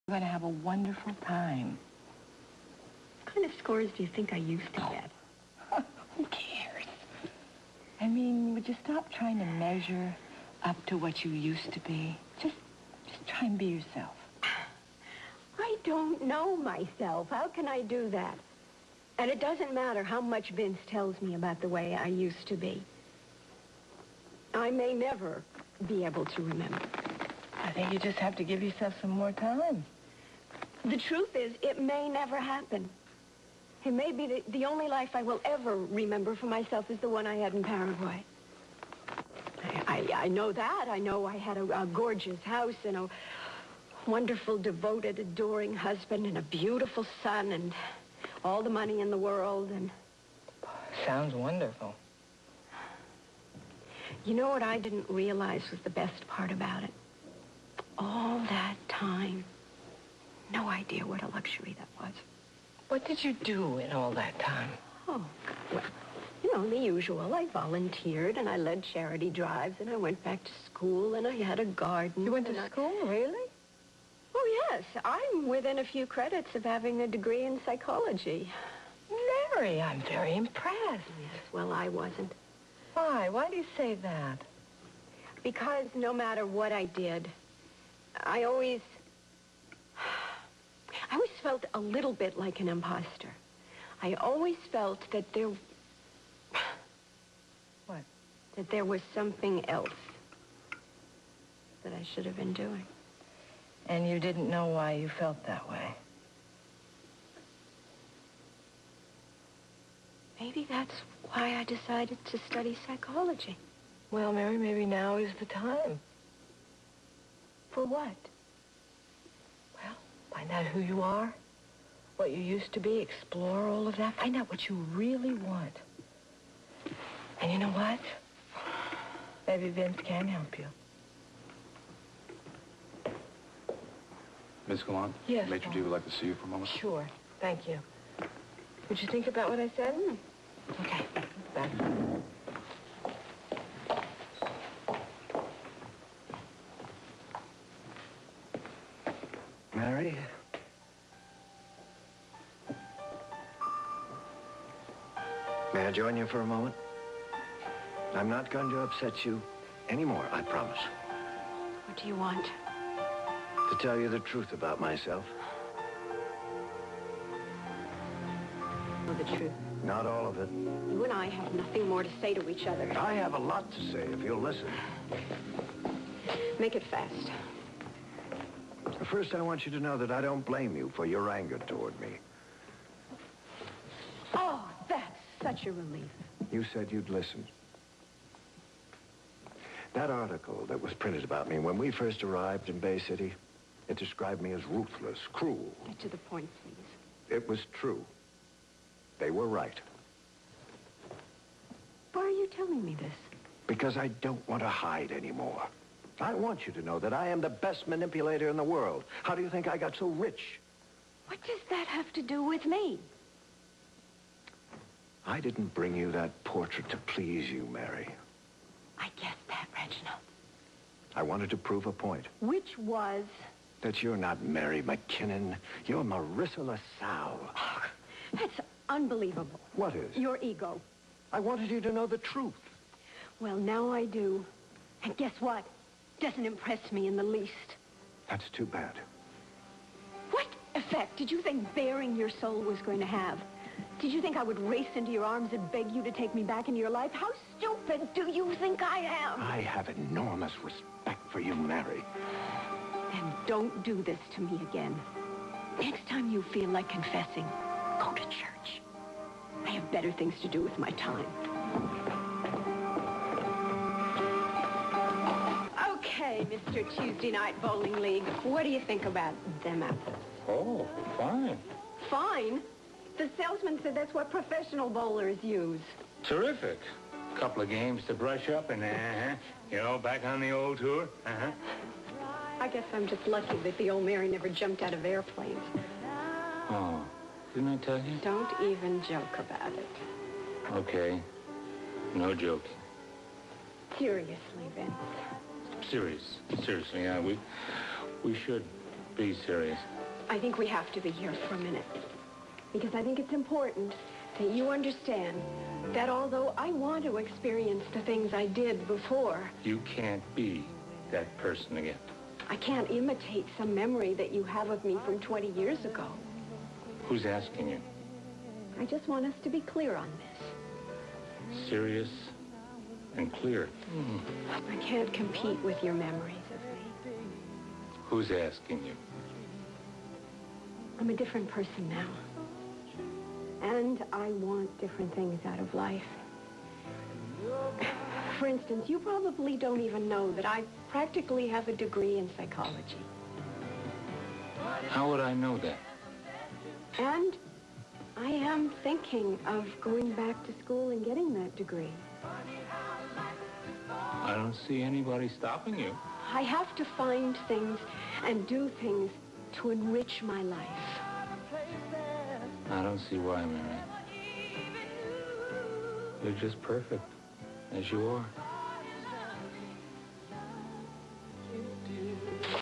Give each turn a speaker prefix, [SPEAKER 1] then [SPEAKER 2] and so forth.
[SPEAKER 1] You're going to have a wonderful time.
[SPEAKER 2] What kind of scores do you think I used to get?
[SPEAKER 1] Who cares? I mean, would you stop trying to measure up to what you used to be? Just try and be yourself.
[SPEAKER 2] I don't know myself. How can I do that? And it doesn't matter how much Vince tells me about the way I used to be. I may never be able to remember.
[SPEAKER 1] I think you just have to give yourself some more time.
[SPEAKER 2] The truth is, it may never happen. It may be the only life I will ever remember for myself is the one I had in Paraguay. I know that. I know I had a gorgeous house and a wonderful, devoted, adoring husband and a beautiful son and all the money in the world and...
[SPEAKER 1] Sounds wonderful.
[SPEAKER 2] You know what I didn't realize was the best part about it? All that time. No idea what a luxury that was.
[SPEAKER 1] What did you do in all that time?
[SPEAKER 2] Oh, well, you know, the usual. I volunteered and I led charity drives and I went back to school and I had a garden.
[SPEAKER 1] You went to school, really?
[SPEAKER 2] Oh, yes. I'm within a few credits of having a degree in psychology.
[SPEAKER 1] Mary, I'm very impressed.
[SPEAKER 2] Yes, well, I wasn't.
[SPEAKER 1] Why? Why do you say that?
[SPEAKER 2] Because no matter what I did, I always felt a little bit like an imposter. I always felt that there...
[SPEAKER 1] What?
[SPEAKER 2] That there was something else that I should have been doing.
[SPEAKER 1] And you didn't know why you felt that way?
[SPEAKER 2] Maybe that's why I decided to study psychology.
[SPEAKER 1] Well, Mary, maybe now is the time.
[SPEAKER 2] For what?
[SPEAKER 1] Well, find out who you are, what you used to be, explore all of that, find out what you really want. And you know what? Maybe Vince can help you.
[SPEAKER 3] Miss Gallant?
[SPEAKER 1] Yes,
[SPEAKER 3] Maitre D would like to see you for a moment.
[SPEAKER 1] Sure. Thank you. Would you think about what I said? Okay. Back.
[SPEAKER 4] Mary? May I join you for a moment? I'm not going to upset you anymore, I promise.
[SPEAKER 2] What do you want?
[SPEAKER 4] To tell you the truth about myself.
[SPEAKER 2] Oh, the truth.
[SPEAKER 4] Not all of it.
[SPEAKER 2] You and I have nothing more to say to each other.
[SPEAKER 4] I have a lot to say if you'll listen.
[SPEAKER 2] Make it fast.
[SPEAKER 4] First, I want you to know that I don't blame you for your anger toward me.
[SPEAKER 2] Oh, that's such a relief.
[SPEAKER 4] You said you'd listen. That article that was printed about me when we first arrived in Bay City, it described me as ruthless, cruel.
[SPEAKER 2] Get to the point, please.
[SPEAKER 4] It was true. They were right.
[SPEAKER 2] Why are you telling me this?
[SPEAKER 4] Because I don't want to hide anymore. I want you to know that I am the best manipulator in the world. How do you think I got so rich?
[SPEAKER 2] What does that have to do with me?
[SPEAKER 4] I didn't bring you that portrait to please you, Mary.
[SPEAKER 2] I guessed that, Reginald.
[SPEAKER 4] I wanted to prove a point.
[SPEAKER 2] Which was?
[SPEAKER 4] That you're not Mary McKinnon. You're Marisa LaSalle.
[SPEAKER 2] That's unbelievable.
[SPEAKER 4] What is?
[SPEAKER 2] Your ego.
[SPEAKER 4] I wanted you to know the truth.
[SPEAKER 2] Well, now I do. And guess what? Doesn't impress me in the least.
[SPEAKER 4] That's too bad.
[SPEAKER 2] What effect did you think bearing your soul was going to have? Did you think I would race into your arms and beg you to take me back into your life? How stupid do you think I am?
[SPEAKER 4] I have enormous respect for you, Mary.
[SPEAKER 2] Then don't do this to me again. Next time you feel like confessing, go to church. I have better things to do with my time. Okay, Mr. Tuesday Night Bowling League. What do you think about them apples?
[SPEAKER 3] Oh, fine.
[SPEAKER 2] Fine? The salesman said that's what professional bowlers use.
[SPEAKER 3] Terrific. Couple of games to brush up and, you know, back on the old tour.
[SPEAKER 2] I guess I'm just lucky that the old Mary never jumped out of airplanes.
[SPEAKER 3] Oh, didn't I tell you?
[SPEAKER 2] Don't even joke about it.
[SPEAKER 3] Okay. No joking.
[SPEAKER 2] Seriously, Vince.
[SPEAKER 3] Seriously, yeah, we should Be serious.
[SPEAKER 2] I think we have to be here for a minute. Because I think it's important that you understand that although I want to experience the things I did before,
[SPEAKER 3] You can't be that person again.
[SPEAKER 2] I can't imitate some memory that you have of me from 20 years ago.
[SPEAKER 3] Who's asking you?
[SPEAKER 2] I just want us to be clear on this.
[SPEAKER 3] Serious and clear.
[SPEAKER 2] I can't compete with your memories of me.
[SPEAKER 3] Who's asking you?
[SPEAKER 2] I'm a different person now. And I want different things out of life. For instance, you probably don't even know that I practically have a degree in psychology.
[SPEAKER 3] How would I know that?
[SPEAKER 2] And I am thinking of going back to school and getting that degree.
[SPEAKER 3] I don't see anybody stopping you.
[SPEAKER 2] I have to find things and do things to enrich my life.
[SPEAKER 3] I don't see why, Mary. You're just perfect, as you are.